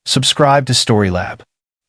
Subscribe to Storylab.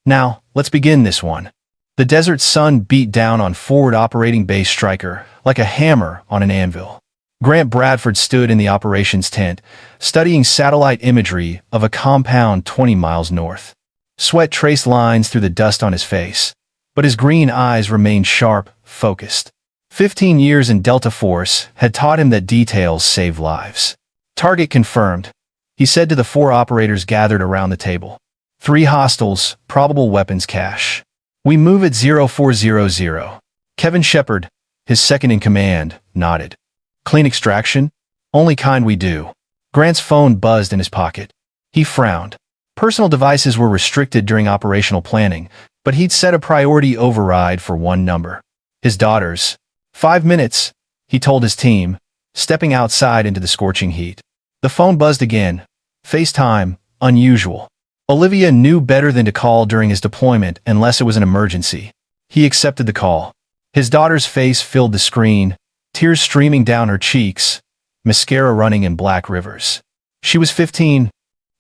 Now, let's begin this one. The desert sun beat down on forward operating base Stryker like a hammer on an anvil. Grant Bradford stood in the operations tent, studying satellite imagery of a compound 20 miles north. Sweat traced lines through the dust on his face, but his green eyes remained sharp, focused. 15 years in Delta Force had taught him that details save lives. Target confirmed, he said to the 4 operators gathered around the table. 3 hostiles, probable weapons cache. We move at 0400. Kevin Shepard, his second in command, nodded. Clean extraction? Only kind we do. Grant's phone buzzed in his pocket. He frowned. Personal devices were restricted during operational planning, but he'd set a priority override for one number. His daughters. 5 minutes, he told his team, stepping outside into the scorching heat. The phone buzzed again. FaceTime, unusual. Olivia knew better than to call during his deployment unless it was an emergency. He accepted the call. His daughter's face filled the screen, tears streaming down her cheeks, mascara running in black rivers. She was 15,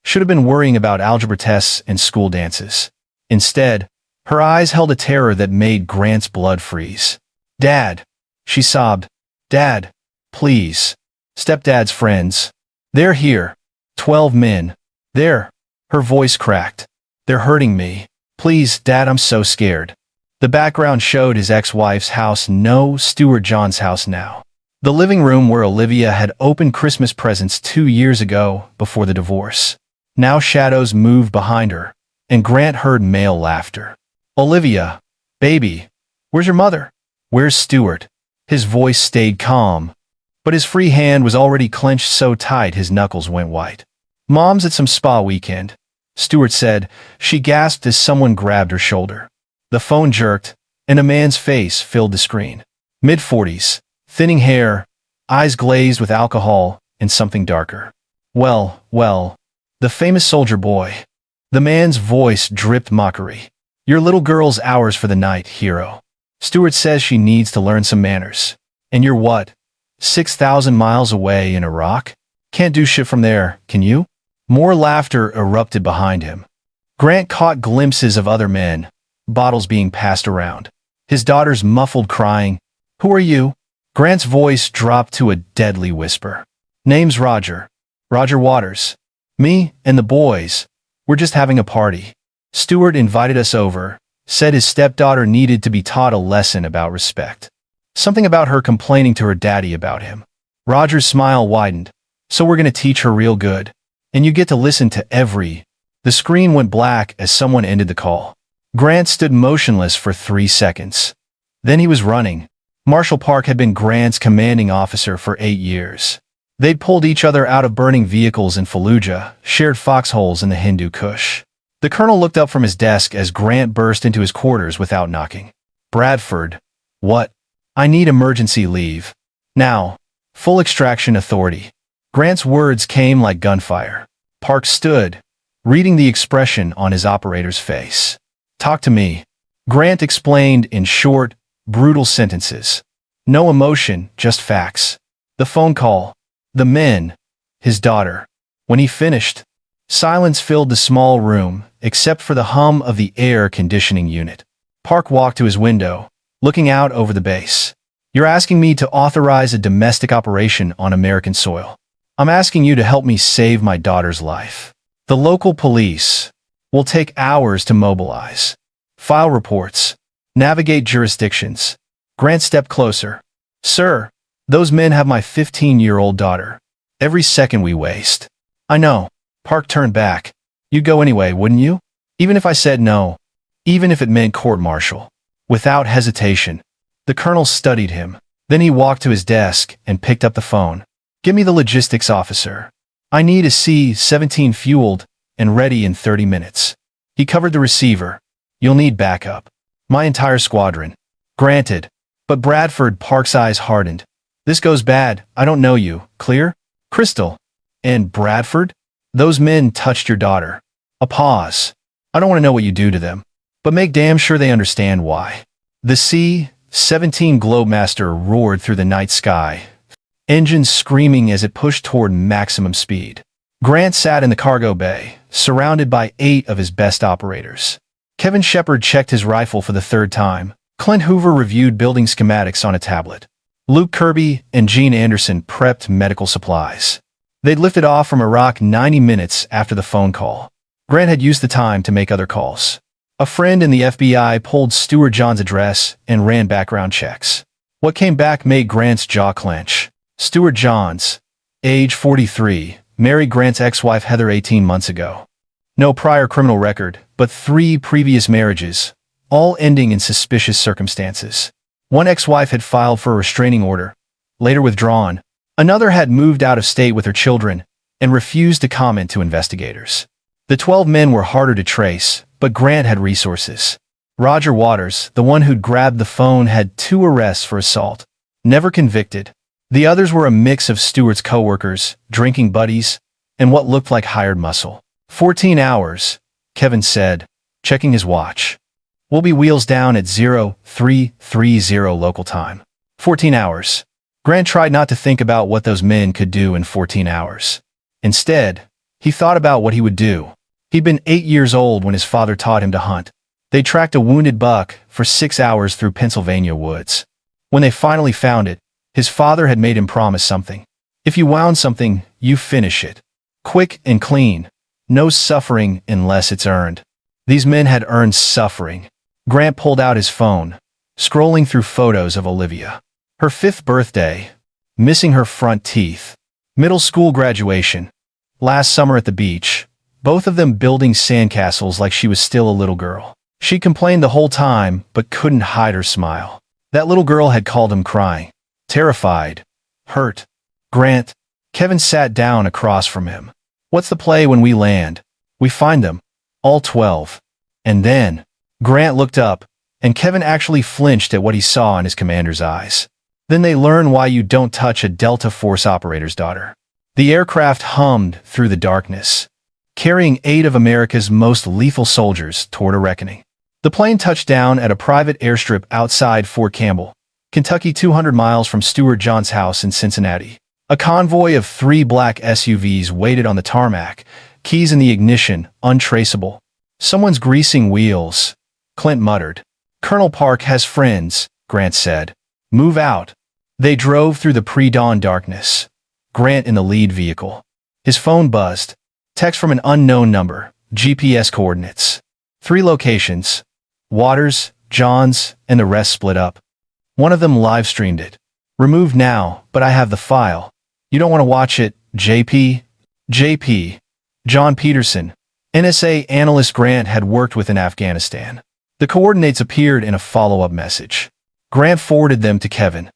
should have been worrying about algebra tests and school dances. Instead, her eyes held a terror that made Grant's blood freeze. Dad, she sobbed. Dad, please. Stepdad's friends. They're here. 12 men. They're. Her voice cracked. They're hurting me. Please, Dad, I'm so scared. The background showed his ex-wife's house, no, Stuart John's house now. The living room where Olivia had opened Christmas presents 2 years ago before the divorce. Now shadows moved behind her, and Grant heard male laughter. Olivia, baby, where's your mother? Where's Stuart? His voice stayed calm, but his free hand was already clenched so tight his knuckles went white. Mom's at some spa weekend, Stuart said. She gasped as someone grabbed her shoulder. The phone jerked, and a man's face filled the screen. Mid-40s, thinning hair, eyes glazed with alcohol, and something darker. Well, the famous soldier boy. The man's voice dripped mockery. Your little girl's ours for the night, hero. Stuart says she needs to learn some manners. And you're what? 6,000 miles away in Iraq? Can't do shit from there, can you? More laughter erupted behind him. Grant caught glimpses of other men, bottles being passed around. His daughter's muffled crying. Who are you? Grant's voice dropped to a deadly whisper. Name's Roger. Roger Waters. Me and the boys. We're just having a party. Stuart invited us over, said his stepdaughter needed to be taught a lesson about respect. Something about her complaining to her daddy about him. Roger's smile widened. So we're gonna teach her real good. And you get to listen to every. The screen went black as someone ended the call. Grant stood motionless for 3 seconds. Then he was running. Marshall Park had been Grant's commanding officer for 8 years. They'd pulled each other out of burning vehicles in Fallujah, shared foxholes in the Hindu Kush. The colonel looked up from his desk as Grant burst into his quarters without knocking. Bradford. What? I need emergency leave. Now. Full extraction authority. Grant's words came like gunfire. Park stood, reading the expression on his operator's face. Talk to me. Grant explained in short, brutal sentences. No emotion, just facts. The phone call. The men. His daughter. When he finished, silence filled the small room, except for the hum of the air conditioning unit. Park walked to his window, looking out over the base. You're asking me to authorize a domestic operation on American soil. I'm asking you to help me save my daughter's life. The local police will take hours to mobilize. File reports. Navigate jurisdictions. Grant stepped closer. Sir, those men have my 15-year-old daughter. Every second we waste. I know. Park turned back. You'd go anyway, wouldn't you? Even if I said no. Even if it meant court-martial. Without hesitation. The colonel studied him. Then he walked to his desk and picked up the phone. Give me the logistics officer. I need a C-17 fueled and ready in 30 minutes. He covered the receiver. You'll need backup. My entire squadron. Granted. But Bradford, Park's eyes hardened. This goes bad. I don't know you. Clear? Crystal. And Bradford? Those men touched your daughter. A pause. I don't want to know what you do to them. But make damn sure they understand why. The C-17 Globemaster roared through the night sky, engines screaming as it pushed toward maximum speed. Grant sat in the cargo bay, surrounded by 8 of his best operators. Kevin Shepard checked his rifle for the 3rd time. Clint Hoover reviewed building schematics on a tablet. Luke Kirby and Gene Anderson prepped medical supplies. They'd lifted off from Iraq 90 minutes after the phone call. Grant had used the time to make other calls. A friend in the FBI pulled Stuart John's address and ran background checks. What came back made Grant's jaw clench. Stuart Johns, age 43, married Grant's ex-wife Heather 18 months ago. No prior criminal record, but 3 previous marriages, all ending in suspicious circumstances. One ex-wife had filed for a restraining order, later withdrawn. Another had moved out of state with her children and refused to comment to investigators. The 12 men were harder to trace, but Grant had resources. Roger Waters, the one who'd grabbed the phone, had 2 arrests for assault, never convicted. The others were a mix of Stewart's co-workers, drinking buddies, and what looked like hired muscle. 14 hours, Kevin said, checking his watch. We'll be wheels down at 0330 local time. 14 hours. Grant tried not to think about what those men could do in 14 hours. Instead, he thought about what he would do. He'd been 8 years old when his father taught him to hunt. They tracked a wounded buck for 6 hours through Pennsylvania woods. When they finally found it, his father had made him promise something. If you wound something, you finish it. Quick and clean. No suffering unless it's earned. These men had earned suffering. Grant pulled out his phone, scrolling through photos of Olivia. Her 5th birthday, missing her front teeth, middle school graduation, last summer at the beach, both of them building sandcastles like she was still a little girl. She complained the whole time, but couldn't hide her smile. That little girl had called him crying, terrified, hurt. Grant, Kevin sat down across from him. What's the play when we land? We find them, all 12. And then, Grant looked up, and Kevin actually flinched at what he saw in his commander's eyes. Then they learn why you don't touch a Delta Force operator's daughter. The aircraft hummed through the darkness, carrying 8 of America's most lethal soldiers toward a reckoning. The plane touched down at a private airstrip outside Fort Campbell, Kentucky, 200 miles from Stuart John's house in Cincinnati. A convoy of 3 black SUVs waited on the tarmac, keys in the ignition, untraceable. Someone's greasing wheels, Clint muttered. Colonel Park has friends, Grant said. Move out. They drove through the pre-dawn darkness. Grant in the lead vehicle. His phone buzzed. Text from an unknown number, GPS coordinates. 3 locations. Waters, Johns, and the rest split up. One of them live-streamed it. Removed now, but I have the file. You don't want to watch it, JP? JP. John Peterson, NSA analyst Grant had worked with in Afghanistan. The coordinates appeared in a follow-up message. Grant forwarded them to Kevin.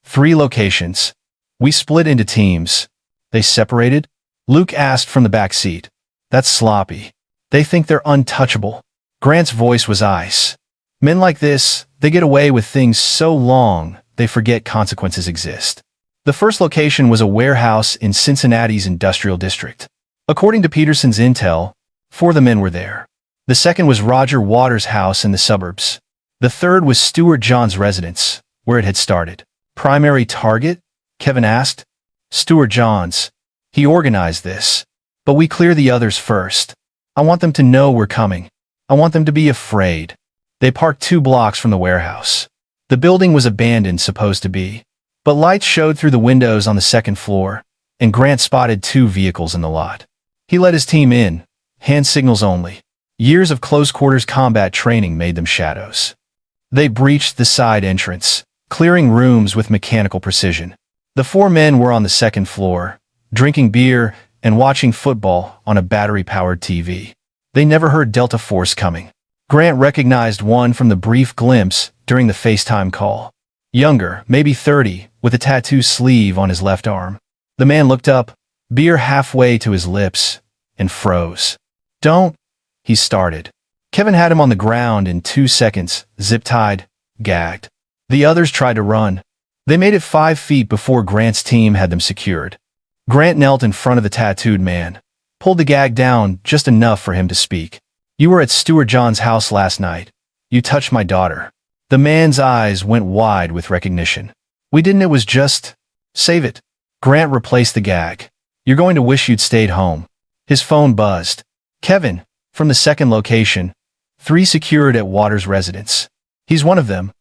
3 locations. We split into teams. They separated? Luke asked from the back seat. That's sloppy. They think they're untouchable. Grant's voice was ice. Men like this, they get away with things so long, they forget consequences exist. The first location was a warehouse in Cincinnati's industrial district. According to Peterson's intel, 4 of the men were there. The second was Roger Waters' house in the suburbs. The third was Stuart John's residence, where it had started. Primary target? Kevin asked. Stuart John's. He organized this. But we clear the others first. I want them to know we're coming. I want them to be afraid. They parked 2 blocks from the warehouse. The building was abandoned, supposed to be. But lights showed through the windows on the 2nd floor, and Grant spotted 2 vehicles in the lot. He let his team in, hand signals only. Years of close-quarters combat training made them shadows. They breached the side entrance, clearing rooms with mechanical precision. The 4 men were on the 2nd floor, drinking beer and watching football on a battery-powered TV. They never heard Delta Force coming. Grant recognized one from the brief glimpse during the FaceTime call. Younger, maybe 30, with a tattoo sleeve on his left arm. The man looked up, beer halfway to his lips, and froze. Don't, he started. Kevin had him on the ground in 2 seconds, zip-tied, gagged. The others tried to run. They made it 5 feet before Grant's team had them secured. Grant knelt in front of the tattooed man, pulled the gag down just enough for him to speak. You were at Stuart John's house last night. You touched my daughter. The man's eyes went wide with recognition. We didn't, it was just... Save it. Grant replaced the gag. You're going to wish you'd stayed home. His phone buzzed. Kevin, from the second location. 3 secured at Waters' residence. He's one of them.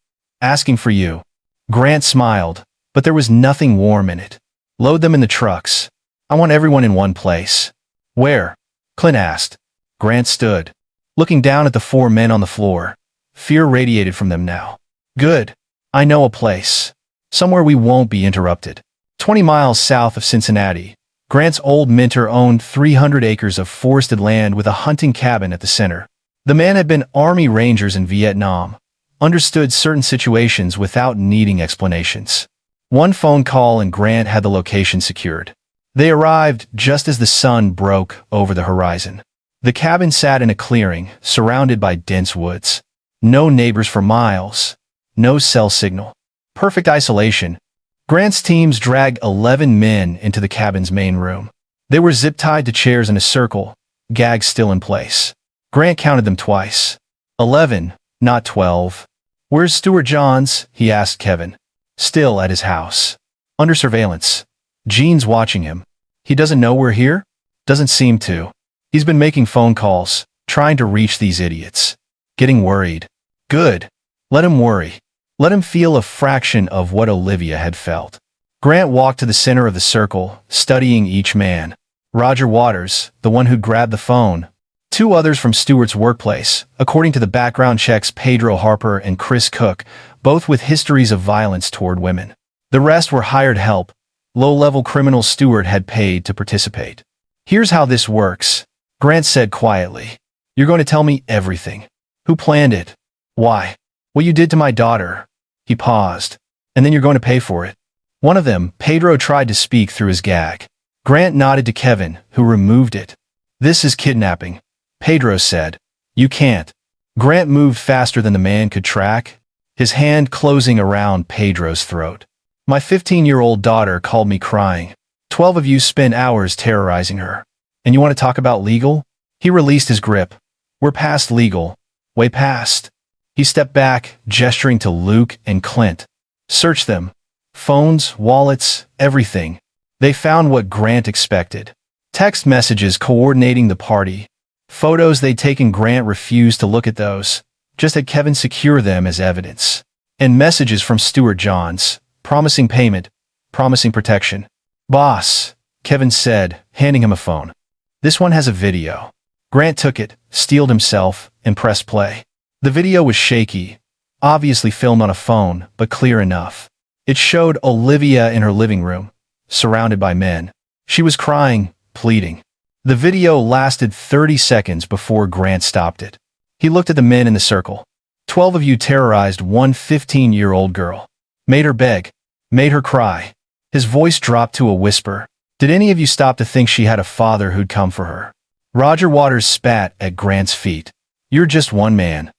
Asking for you. Grant smiled, but there was nothing warm in it. Load them in the trucks. I want everyone in one place. Where? Clint asked. Grant stood, looking down at the 4 men on the floor. Fear radiated from them now. Good. I know a place. Somewhere we won't be interrupted. 20 miles south of Cincinnati, Grant's old mentor owned 300 acres of forested land with a hunting cabin at the center. The man had been Army Rangers in Vietnam, understood certain situations without needing explanations. One phone call and Grant had the location secured. They arrived just as the sun broke over the horizon. The cabin sat in a clearing, surrounded by dense woods. No neighbors for miles. No cell signal. Perfect isolation. Grant's teams dragged 11 men into the cabin's main room. They were zip-tied to chairs in a circle, gags still in place. Grant counted them twice. 11, not 12. Where's Stuart Johns? He asked Kevin. Still at his house. Under surveillance. Gene's watching him. He doesn't know we're here? Doesn't seem to. He's been making phone calls, trying to reach these idiots. Getting worried. Good. Let him worry. Let him feel a fraction of what Olivia had felt. Grant walked to the center of the circle, studying each man. Roger Waters, the one who grabbed the phone. 2 others from Stewart's workplace, according to the background checks, Pedro Harper and Chris Cook, both with histories of violence toward women. The rest were hired help. Low-level criminals Stewart had paid to participate. Here's how this works, Grant said quietly. You're going to tell me everything. Who planned it? Why? What you did to my daughter. He paused. And then you're going to pay for it. One of them, Pedro, tried to speak through his gag. Grant nodded to Kevin, who removed it. This is kidnapping, Pedro said. You can't. Grant moved faster than the man could track, his hand closing around Pedro's throat. My 15-year-old daughter called me crying. 12 of you spent hours terrorizing her. And you want to talk about legal? He released his grip. We're past legal. Way past. He stepped back, gesturing to Luke and Clint. Search them. Phones, wallets, everything. They found what Grant expected. Text messages coordinating the party. Photos they'd taken. Grant refused to look at those, just had Kevin secure them as evidence. And messages from Stuart Johns, promising payment, promising protection. Boss, Kevin said, handing him a phone. This one has a video. Grant took it, steeled himself, and pressed play. The video was shaky, obviously filmed on a phone, but clear enough. It showed Olivia in her living room, surrounded by men. She was crying, pleading. The video lasted 30 seconds before Grant stopped it. He looked at the men in the circle. 12 of you terrorized one 15-year-old girl. Made her beg. Made her cry. His voice dropped to a whisper. Did any of you stop to think she had a father who'd come for her? Roger Waters spat at Grant's feet. You're just one man.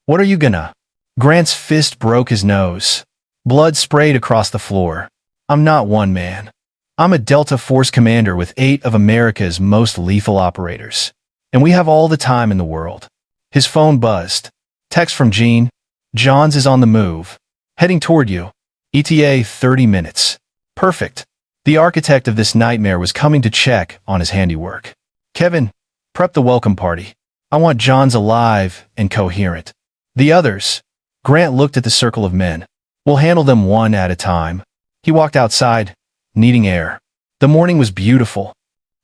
What are you gonna? Grant's fist broke his nose. Blood sprayed across the floor. I'm not one man. I'm a Delta Force commander with 8 of America's most lethal operators. And we have all the time in the world. His phone buzzed. Text from Gene. Johns is on the move. Heading toward you. ETA 30 minutes. Perfect. The architect of this nightmare was coming to check on his handiwork. Kevin, prep the welcome party. I want Johns alive and coherent. The others. Grant looked at the circle of men. We'll handle them one at a time. He walked outside, needing air. The morning was beautiful.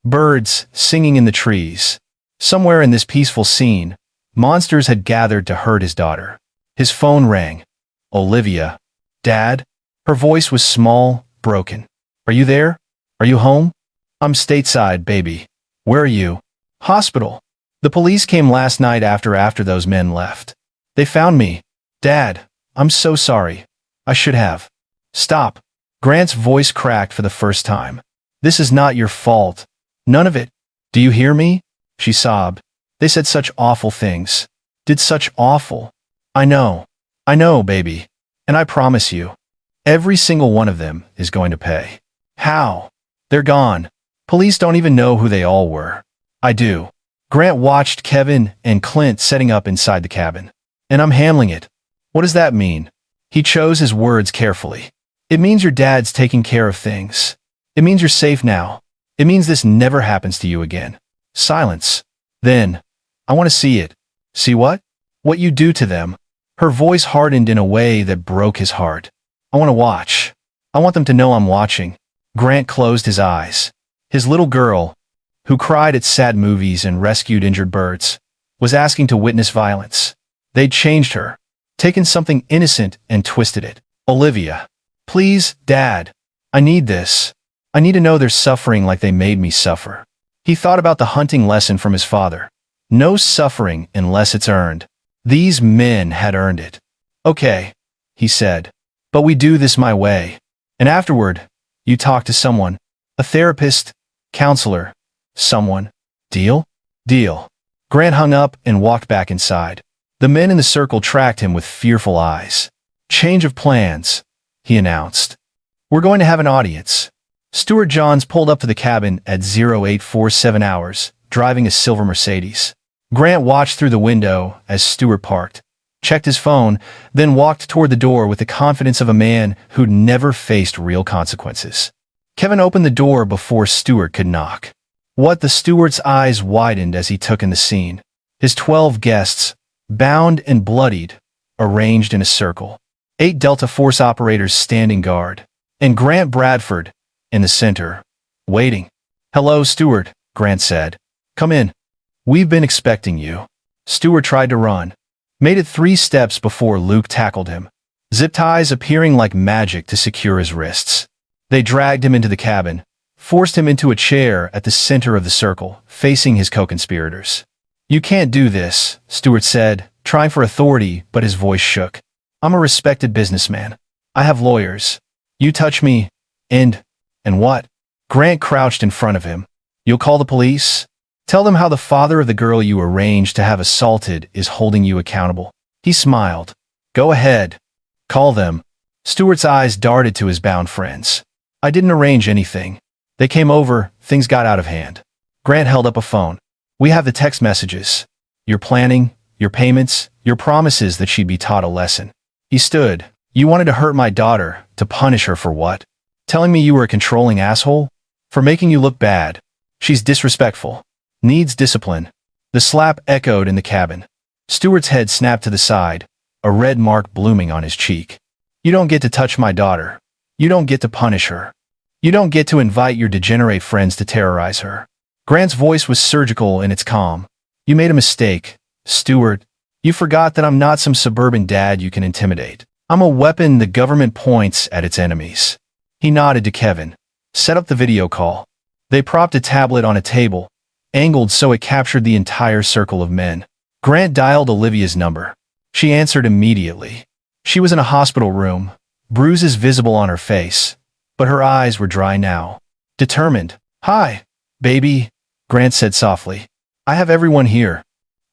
Birds singing in the trees. Somewhere in this peaceful scene, monsters had gathered to hurt his daughter. His phone rang. Olivia. Dad? Her voice was small, broken. Are you there? Are you home? I'm stateside, baby. Where are you? Hospital. The police came last night after those men left. They found me. Dad, I'm so sorry. I should have. Stop. Grant's voice cracked for the first time. This is not your fault. None of it. Do you hear me? She sobbed. They said such awful things. Did such awful. I know, baby. And I promise you, every single one of them is going to pay. How? They're gone. Police don't even know who they all were. I do. Grant watched Kevin and Clint setting up inside the cabin. And I'm handling it. What does that mean? He chose his words carefully. It means your dad's taking care of things. It means you're safe now. It means this never happens to you again. Silence. Then, I want to see it. See what? What you do to them. Her voice hardened in a way that broke his heart. I want to watch. I want them to know I'm watching. Grant closed his eyes. His little girl, who cried at sad movies and rescued injured birds, was asking to witness violence. They'd changed her, taken something innocent and twisted it. Olivia. Please, Dad. I need this. I need to know they're suffering like they made me suffer. He thought about the hunting lesson from his father. No suffering unless it's earned. These men had earned it. Okay, he said. But we do this my way. And afterward, you talk to someone. A therapist, counselor, someone. Deal? Deal. Grant hung up and walked back inside. The men in the circle tracked him with fearful eyes. Change of plans, he announced. We're going to have an audience. Stuart Johns pulled up to the cabin at 0847 hours, driving a silver Mercedes. Grant watched through the window as Stuart parked, checked his phone, then walked toward the door with the confidence of a man who'd never faced real consequences. Kevin opened the door before Stuart could knock. The Stuart's eyes widened as he took in the scene. His 12 guests, bound and bloodied, arranged in a circle. 8 Delta Force operators standing guard, and Grant Bradford in the center, waiting. Hello, Stuart, Grant said. Come in. We've been expecting you. Stuart tried to run, made it 3 steps before Luke tackled him, zip ties appearing like magic to secure his wrists. They dragged him into the cabin, forced him into a chair at the center of the circle, facing his co-conspirators. You can't do this, Stuart said, trying for authority, but his voice shook. I'm a respected businessman. I have lawyers. You touch me, and what? Grant crouched in front of him. You'll call the police? Tell them how the father of the girl you arranged to have assaulted is holding you accountable. He smiled. Go ahead. Call them. Stuart's eyes darted to his bound friends. I didn't arrange anything. They came over, things got out of hand. Grant held up a phone. We have the text messages. Your planning, your payments, your promises that she'd be taught a lesson. He stood. You wanted to hurt my daughter, to punish her for what? Telling me you were a controlling asshole? For making you look bad. She's disrespectful. Needs discipline. The slap echoed in the cabin. Stuart's head snapped to the side, a red mark blooming on his cheek. You don't get to touch my daughter. You don't get to punish her. You don't get to invite your degenerate friends to terrorize her. Grant's voice was surgical in its calm. You made a mistake, Stuart. You forgot that I'm not some suburban dad you can intimidate. I'm a weapon the government points at its enemies. He nodded to Kevin. Set up the video call. They propped a tablet on a table, angled so it captured the entire circle of men. Grant dialed Olivia's number. She answered immediately. She was in a hospital room, bruises visible on her face, but her eyes were dry now. Determined. Hi, baby, Grant said softly. I have everyone here.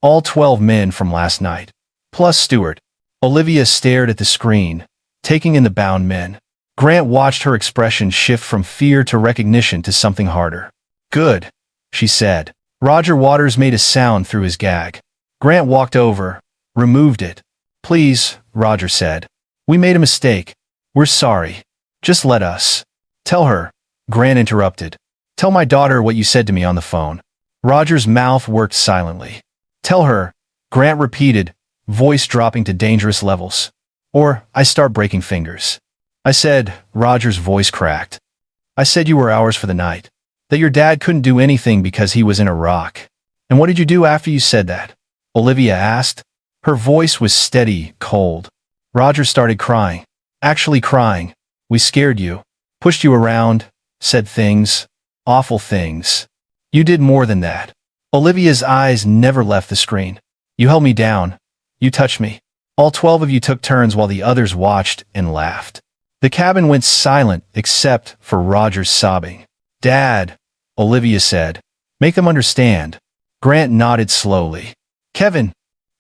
All 12 men from last night. Plus Stuart. Olivia stared at the screen, taking in the bound men. Grant watched her expression shift from fear to recognition to something harder. Good, she said. Roger Waters made a sound through his gag. Grant walked over, removed it. Please, Roger said. We made a mistake. We're sorry. Just let us. Tell her. Grant interrupted. Tell my daughter what you said to me on the phone. Roger's mouth worked silently. Tell her, Grant repeated, voice dropping to dangerous levels. Or I start breaking fingers. I said, Roger's voice cracked. I said you were ours for the night. That your dad couldn't do anything because he was in Iraq. And what did you do after you said that? Olivia asked. Her voice was steady, cold. Roger started crying. Actually crying. We scared you. Pushed you around. Said things. Awful things. You did more than that. Olivia's eyes never left the screen. You held me down. You touched me. All 12 of you took turns while the others watched and laughed. The cabin went silent except for Roger's sobbing. Dad, Olivia said. Make them understand. Grant nodded slowly. Kevin.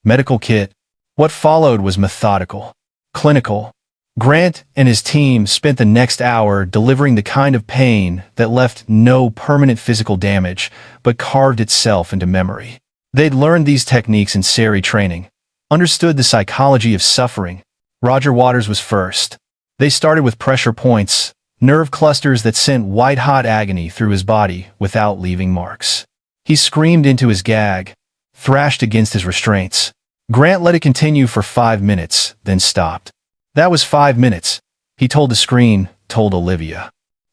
Medical kit. What followed was methodical. Clinical. Grant and his team spent the next hour delivering the kind of pain that left no permanent physical damage, but carved itself into memory. They'd learned these techniques in SERI training, understood the psychology of suffering. Roger Waters was first. They started with pressure points, nerve clusters that sent white-hot agony through his body without leaving marks. He screamed into his gag, thrashed against his restraints. Grant let it continue for 5 minutes, then stopped. That was 5 minutes, he told the screen, told Olivia.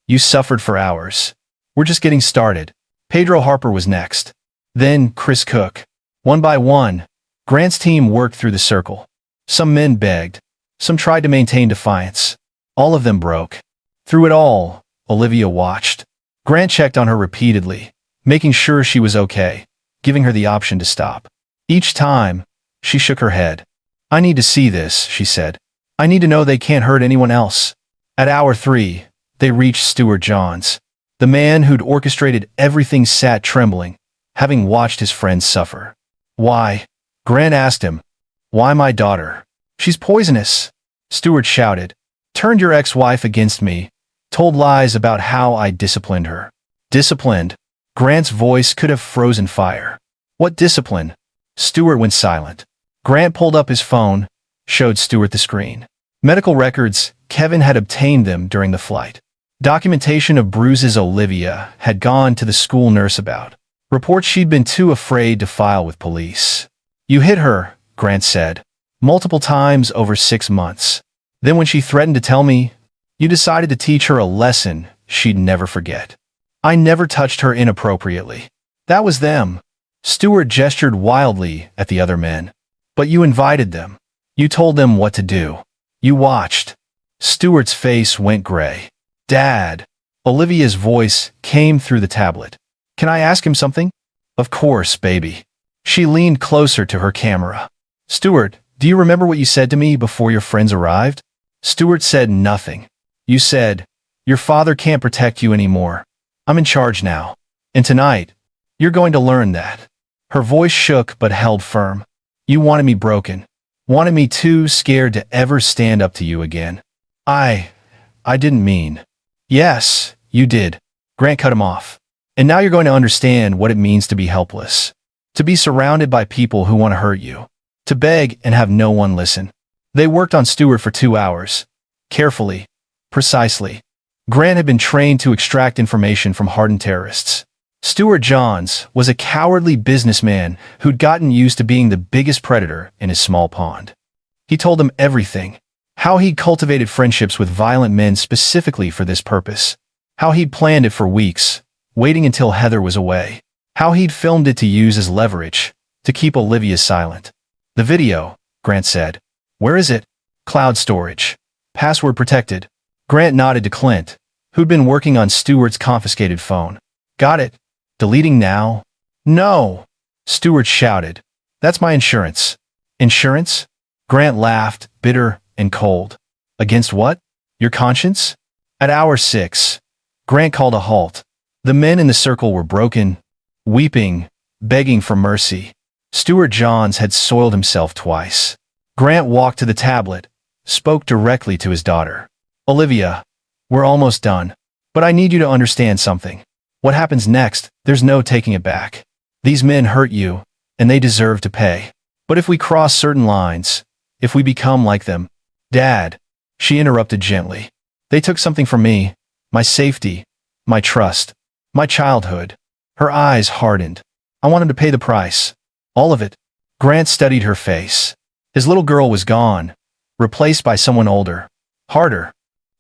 You suffered for hours. We're just getting started. Pedro Harper was next. Then Chris Cook. One by one, Grant's team worked through the circle. Some men begged. Some tried to maintain defiance. All of them broke. Through it all, Olivia watched. Grant checked on her repeatedly, making sure she was okay, giving her the option to stop. Each time, she shook her head. I need to see this, she said. I need to know they can't hurt anyone else. At hour 3, they reached Stuart Johns. The man who'd orchestrated everything sat trembling, having watched his friends suffer. Why? Grant asked him. Why my daughter? She's poisonous. Stuart shouted. Turned your ex-wife against me. Told lies about how I disciplined her. Disciplined? Grant's voice could have frozen fire. What discipline? Stuart went silent. Grant pulled up his phone, showed Stuart the screen. Medical records, Kevin had obtained them during the flight. Documentation of bruises Olivia had gone to the school nurse about. Reports she'd been too afraid to file with police. You hit her, Grant said, multiple times over 6 months. Then when she threatened to tell me, you decided to teach her a lesson she'd never forget. I never touched her inappropriately. That was them. Stuart gestured wildly at the other men. But you invited them. You told them what to do. You watched. Stuart's face went gray. Dad. Olivia's voice came through the tablet. Can I ask him something? Of course, baby. She leaned closer to her camera. Stuart, do you remember what you said to me before your friends arrived? Stuart said nothing. You said, your father can't protect you anymore. I'm in charge now. And tonight, you're going to learn that. Her voice shook but held firm. You wanted me broken. Wanted me too scared to ever stand up to you again. I didn't mean. Yes, you did. Grant cut him off. And now you're going to understand what it means to be helpless. To be surrounded by people who want to hurt you. To beg and have no one listen. They worked on Stuart for 2 hours. Carefully. Precisely. Grant had been trained to extract information from hardened terrorists. Stuart Johns was a cowardly businessman who'd gotten used to being the biggest predator in his small pond. He told them everything. How he'd cultivated friendships with violent men specifically for this purpose. How he'd planned it for weeks, waiting until Heather was away. How he'd filmed it to use as leverage, to keep Olivia silent. The video, Grant said. Where is it? Cloud storage. Password protected. Grant nodded to Clint, who'd been working on Stuart's confiscated phone. Got it. Deleting now? No! Stuart shouted. That's my insurance. Insurance? Grant laughed, bitter and cold. Against what? Your conscience? At hour 6, Grant called a halt. The men in the circle were broken, weeping, begging for mercy. Stuart Johns had soiled himself twice. Grant walked to the tablet, spoke directly to his daughter. Olivia, we're almost done. But I need you to understand something. What happens next, there's no taking it back. These men hurt you, and they deserve to pay. But if we cross certain lines, if we become like them, Dad, she interrupted gently. They took something from me, my safety, my trust, my childhood. Her eyes hardened. I wanted to pay the price. All of it. Grant studied her face. His little girl was gone, replaced by someone older, harder.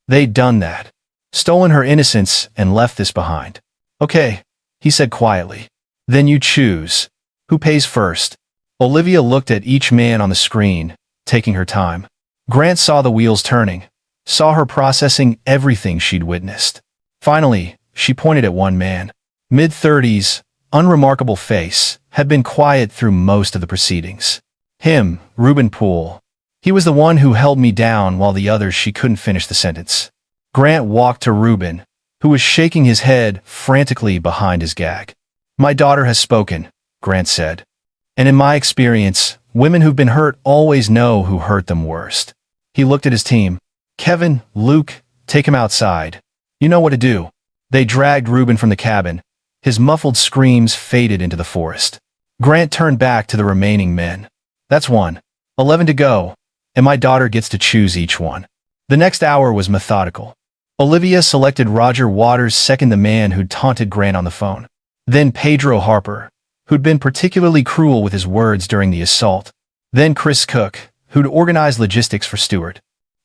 They'd done that. Stolen her innocence and left this behind. Okay, he said quietly. Then you choose. Who pays first? Olivia looked at each man on the screen, taking her time. Grant saw the wheels turning, saw her processing everything she'd witnessed. Finally, she pointed at one man. Mid-30s, unremarkable face, had been quiet through most of the proceedings. Him, Reuben Poole. He was the one who held me down while the others she couldn't finish the sentence. Grant walked to Reuben, who was shaking his head frantically behind his gag. My daughter has spoken, Grant said. And in my experience, women who've been hurt always know who hurt them worst. He looked at his team. Kevin, Luke, take him outside. You know what to do. They dragged Reuben from the cabin. His muffled screams faded into the forest. Grant turned back to the remaining men. That's 1. 11 to go, and my daughter gets to choose each one. The next hour was methodical. Olivia selected Roger Waters, second the man who'd taunted Grant on the phone. Then Pedro Harper, who'd been particularly cruel with his words during the assault. Then Chris Cook, who'd organized logistics for Stewart.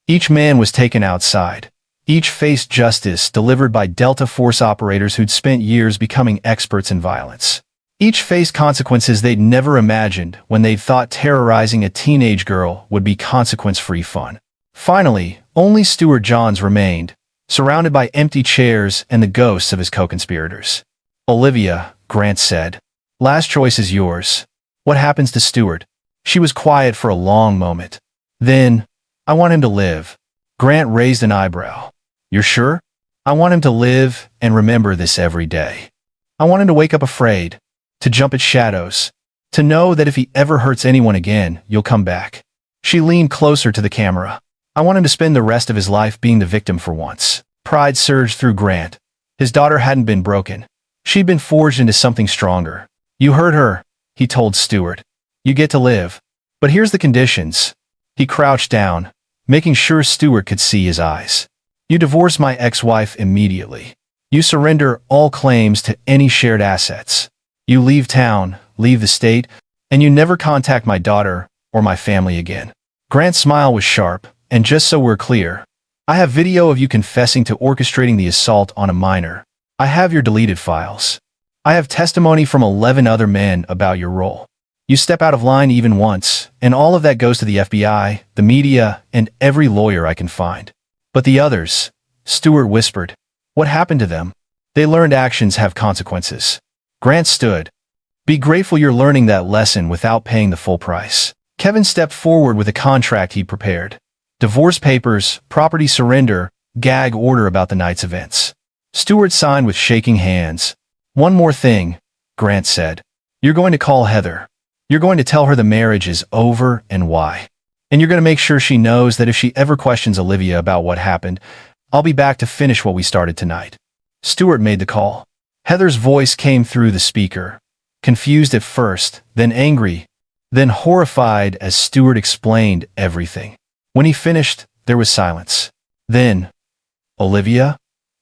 Each man was taken outside. Each faced justice delivered by Delta Force operators who'd spent years becoming experts in violence. Each faced consequences they'd never imagined when they'd thought terrorizing a teenage girl would be consequence-free fun. Finally, only Stuart Johns remained, surrounded by empty chairs and the ghosts of his co-conspirators. "Olivia," Grant said, "last choice is yours. What happens to Stuart?" She was quiet for a long moment. Then, "I want him to live." Grant raised an eyebrow. "You're sure?" "I want him to live and remember this every day. I want him to wake up afraid, to jump at shadows, to know that if he ever hurts anyone again, you'll come back." She leaned closer to the camera. "I want him to spend the rest of his life being the victim for once." Pride surged through Grant. His daughter hadn't been broken. She'd been forged into something stronger. "You heard her," he told Stuart. "You get to live. But here's the conditions." He crouched down, making sure Stuart could see his eyes. "You divorce my ex-wife immediately. You surrender all claims to any shared assets. You leave town, leave the state, and you never contact my daughter or my family again." Grant's smile was sharp, "And just so we're clear, I have video of you confessing to orchestrating the assault on a minor. I have your deleted files. I have testimony from 11 other men about your role. You step out of line even once, and all of that goes to the FBI, the media, and every lawyer I can find." "But the others," Stuart whispered. "What happened to them?" "They learned actions have consequences." Grant stood. "Be grateful you're learning that lesson without paying the full price." Kevin stepped forward with a contract he'd prepared. Divorce papers, property surrender, gag order about the night's events. Stuart signed with shaking hands. "One more thing," Grant said. "You're going to call Heather. You're going to tell her the marriage is over and why. And you're going to make sure she knows that if she ever questions Olivia about what happened, I'll be back to finish what we started tonight." Stuart made the call. Heather's voice came through the speaker, confused at first, then angry, then horrified as Stuart explained everything. When he finished, there was silence. Then, "Olivia?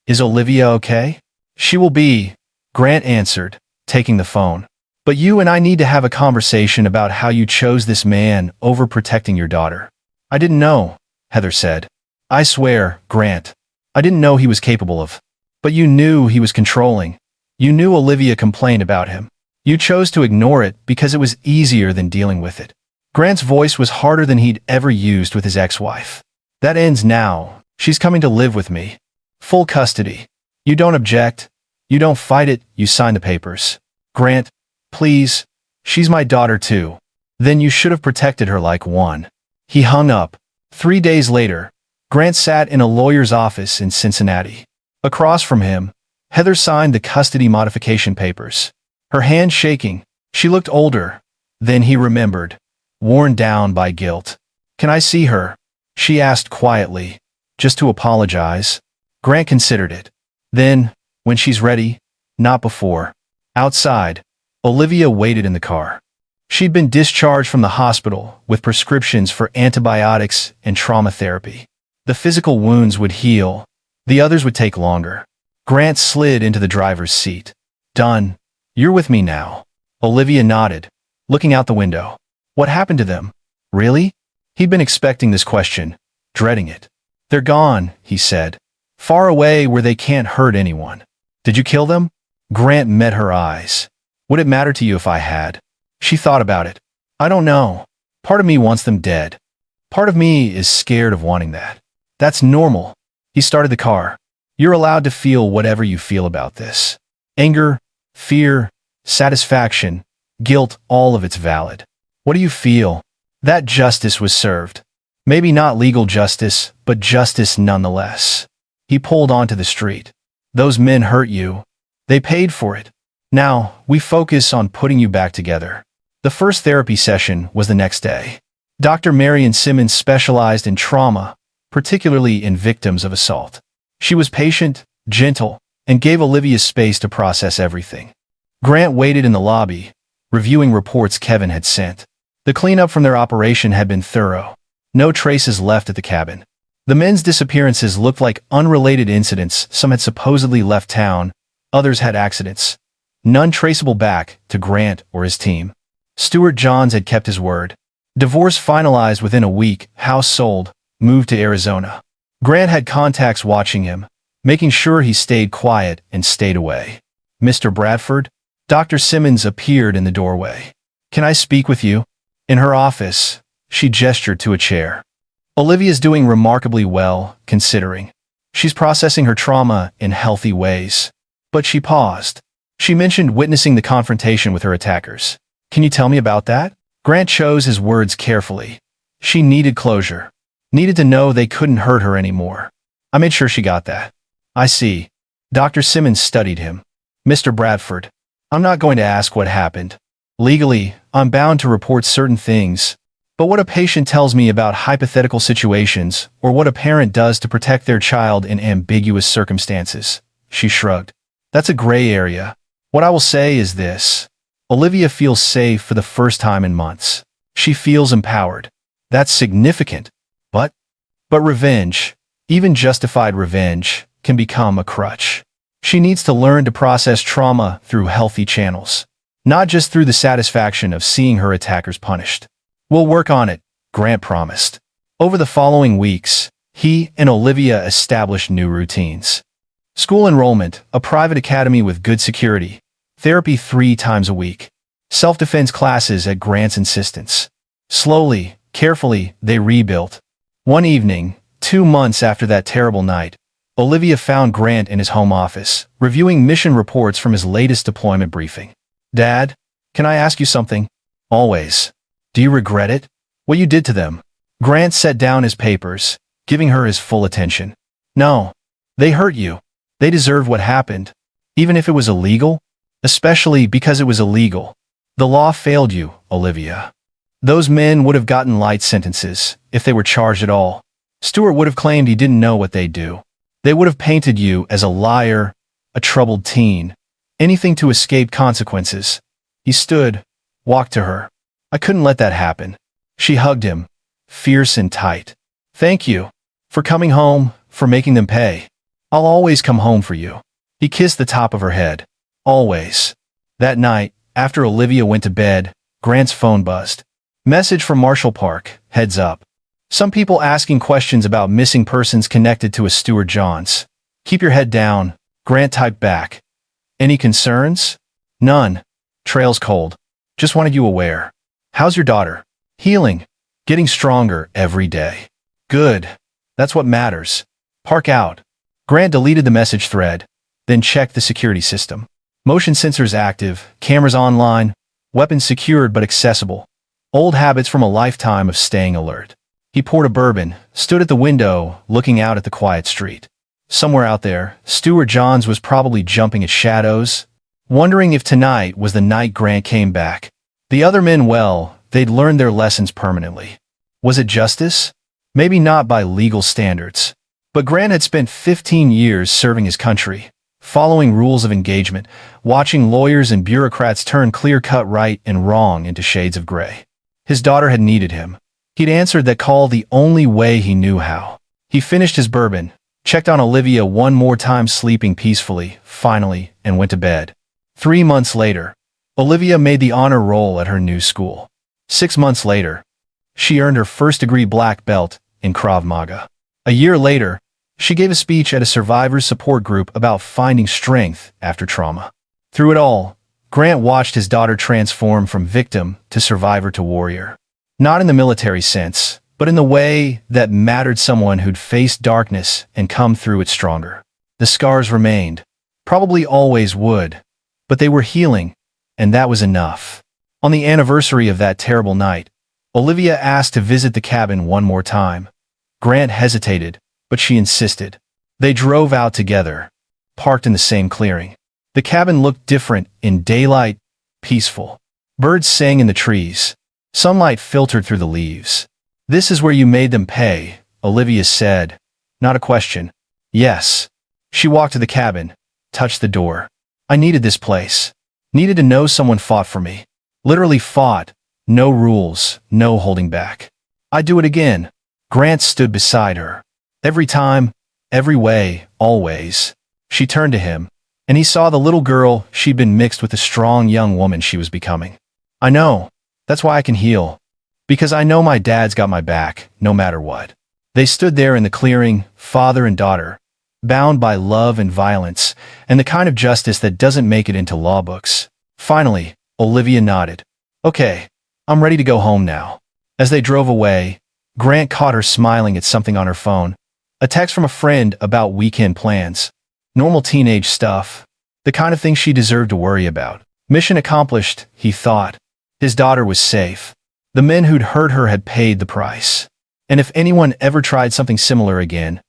Is Olivia okay?" "She will be," Grant answered, taking the phone. "But you and I need to have a conversation about how you chose this man over protecting your daughter." "I didn't know," Heather said. "I swear, Grant, I didn't know he was capable of." "But you knew he was controlling. You knew Olivia complained about him. You chose to ignore it because it was easier than dealing with it." Grant's voice was harder than he'd ever used with his ex-wife. "That ends now. She's coming to live with me. Full custody. You don't object. You don't fight it. You sign the papers." "Grant, please. She's my daughter too." "Then you should have protected her like one." He hung up. 3 days later, Grant sat in a lawyer's office in Cincinnati. Across from him, Heather signed the custody modification papers. Her hand shaking, she looked older. Then he remembered, worn down by guilt. "Can I see her?" she asked quietly, "just to apologize." Grant considered it. "Then, when she's ready, not before." Outside, Olivia waited in the car. She'd been discharged from the hospital with prescriptions for antibiotics and trauma therapy. The physical wounds would heal. The others would take longer. Grant slid into the driver's seat. "Done. You're with me now." Olivia nodded, looking out the window. "What happened to them?" "Really?" He'd been expecting this question, dreading it. "They're gone," he said. "Far away where they can't hurt anyone." "Did you kill them?" Grant met her eyes. "Would it matter to you if I had?" She thought about it. "I don't know. Part of me wants them dead. Part of me is scared of wanting that." "That's normal." He started the car. "You're allowed to feel whatever you feel about this. Anger, fear, satisfaction, guilt, all of it's valid. What do you feel?" "That justice was served. Maybe not legal justice, but justice nonetheless." He pulled onto the street. "Those men hurt you. They paid for it. Now, we focus on putting you back together." The first therapy session was the next day. Dr. Marion Simmons specialized in trauma, particularly in victims of assault. She was patient, gentle, and gave Olivia space to process everything. Grant waited in the lobby, reviewing reports Kevin had sent. The cleanup from their operation had been thorough. No traces left at the cabin. The men's disappearances looked like unrelated incidents. Some had supposedly left town, others had accidents. none traceable back to Grant or his team. Stuart Johns had kept his word. Divorce finalized within a week, house sold, moved to Arizona. Grant had contacts watching him, making sure he stayed quiet and stayed away. Mr. Bradford? Dr. Simmons appeared in the doorway. Can I speak with you? In her office, she gestured to a chair. Olivia's doing remarkably well, considering. She's processing her trauma in healthy ways. But she paused. She mentioned witnessing the confrontation with her attackers. Can you tell me about that? Grant chose his words carefully. She needed closure. Needed to know they couldn't hurt her anymore. I made sure she got that. I see. Dr. Simmons studied him. Mr. Bradford, I'm not going to ask what happened. Legally, I'm bound to report certain things. But what a patient tells me about hypothetical situations, or what a parent does to protect their child in ambiguous circumstances, she shrugged. That's a gray area. What I will say is this. Olivia feels safe for the first time in months. She feels empowered. That's significant. But revenge, even justified revenge, can become a crutch. She needs to learn to process trauma through healthy channels, not just through the satisfaction of seeing her attackers punished. We'll work on it, Grant promised. Over the following weeks, he and Olivia established new routines. School enrollment, a private academy with good security, therapy 3 times a week, self-defense classes at Grant's insistence. Slowly, carefully, they rebuilt. One evening, 2 months after that terrible night, Olivia found Grant in his home office, reviewing mission reports from his latest deployment briefing. Dad, can I ask you something? Always. Do you regret it? What you did to them? Grant set down his papers, giving her his full attention. No. They hurt you. They deserved what happened. Even if it was illegal? Especially because it was illegal. The law failed you, Olivia. Those men would have gotten light sentences, if they were charged at all. Stuart would have claimed he didn't know what they'd do. They would have painted you as a liar, a troubled teen, anything to escape consequences. He stood, walked to her. I couldn't let that happen. She hugged him, fierce and tight. Thank you. For coming home, for making them pay. I'll always come home for you. He kissed the top of her head. Always. That night, after Olivia went to bed, Grant's phone buzzed. Message from Marshall Park, heads up. Some people asking questions about missing persons connected to a Stuart Johns. Keep your head down, Grant typed back. Any concerns? None. Trail's cold. Just wanted you aware. How's your daughter? Healing. Getting stronger every day. Good. That's what matters. Park out. Grant deleted the message thread, then checked the security system. Motion sensors active, cameras online, weapons secured but accessible. Old habits from a lifetime of staying alert. He poured a bourbon, stood at the window, looking out at the quiet street. Somewhere out there, Stuart Johns was probably jumping at shadows, wondering if tonight was the night Grant came back. The other men, well, they'd learned their lessons permanently. Was it justice? Maybe not by legal standards. But Grant had spent 15 years serving his country, following rules of engagement, watching lawyers and bureaucrats turn clear-cut right and wrong into shades of gray. His daughter had needed him. He'd answered that call the only way he knew how. He finished his bourbon, checked on Olivia one more time, sleeping peacefully, finally, and went to bed. 3 months later, Olivia made the honor roll at her new school. 6 months later, she earned her first-degree black belt in Krav Maga. A year later, she gave a speech at a survivors support group about finding strength after trauma. Through it all, Grant watched his daughter transform from victim to survivor to warrior. Not in the military sense, but in the way that mattered, someone who'd faced darkness and come through it stronger. The scars remained, probably always would, but they were healing, and that was enough. On the anniversary of that terrible night, Olivia asked to visit the cabin one more time. Grant hesitated, but she insisted. They drove out together, parked in the same clearing. The cabin looked different in daylight, peaceful. Birds sang in the trees. Sunlight filtered through the leaves. This is where you made them pay, Olivia said. Not a question. Yes. She walked to the cabin, touched the door. I needed this place. Needed to know someone fought for me. Literally fought. No rules, no holding back. I'd do it again. Grant stood beside her. Every time, every way, always. She turned to him. And he saw the little girl she'd been mixed with the strong young woman she was becoming. I know. That's why I can heal. Because I know my dad's got my back, no matter what. They stood there in the clearing, father and daughter, bound by love and violence, and the kind of justice that doesn't make it into law books. Finally, Olivia nodded. Okay, I'm ready to go home now. As they drove away, Grant caught her smiling at something on her phone. A text from a friend about weekend plans. Normal teenage stuff. The kind of thing she deserved to worry about. Mission accomplished, he thought. His daughter was safe. The men who'd hurt her had paid the price. And if anyone ever tried something similar again,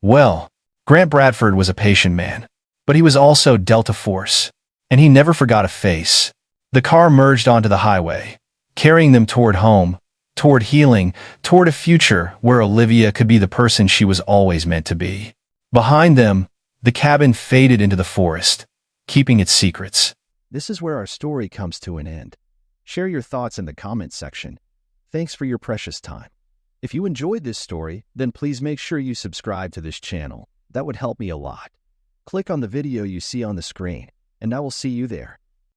well, Grant Bradford was a patient man. But he was also Delta Force. And he never forgot a face. The car merged onto the highway, carrying them toward home, toward healing, toward a future where Olivia could be the person she was always meant to be. Behind them, the cabin faded into the forest, keeping its secrets. This is where our story comes to an end. Share your thoughts in the comments section. Thanks for your precious time. If you enjoyed this story, then please make sure you subscribe to this channel. That would help me a lot. Click on the video you see on the screen, and I will see you there.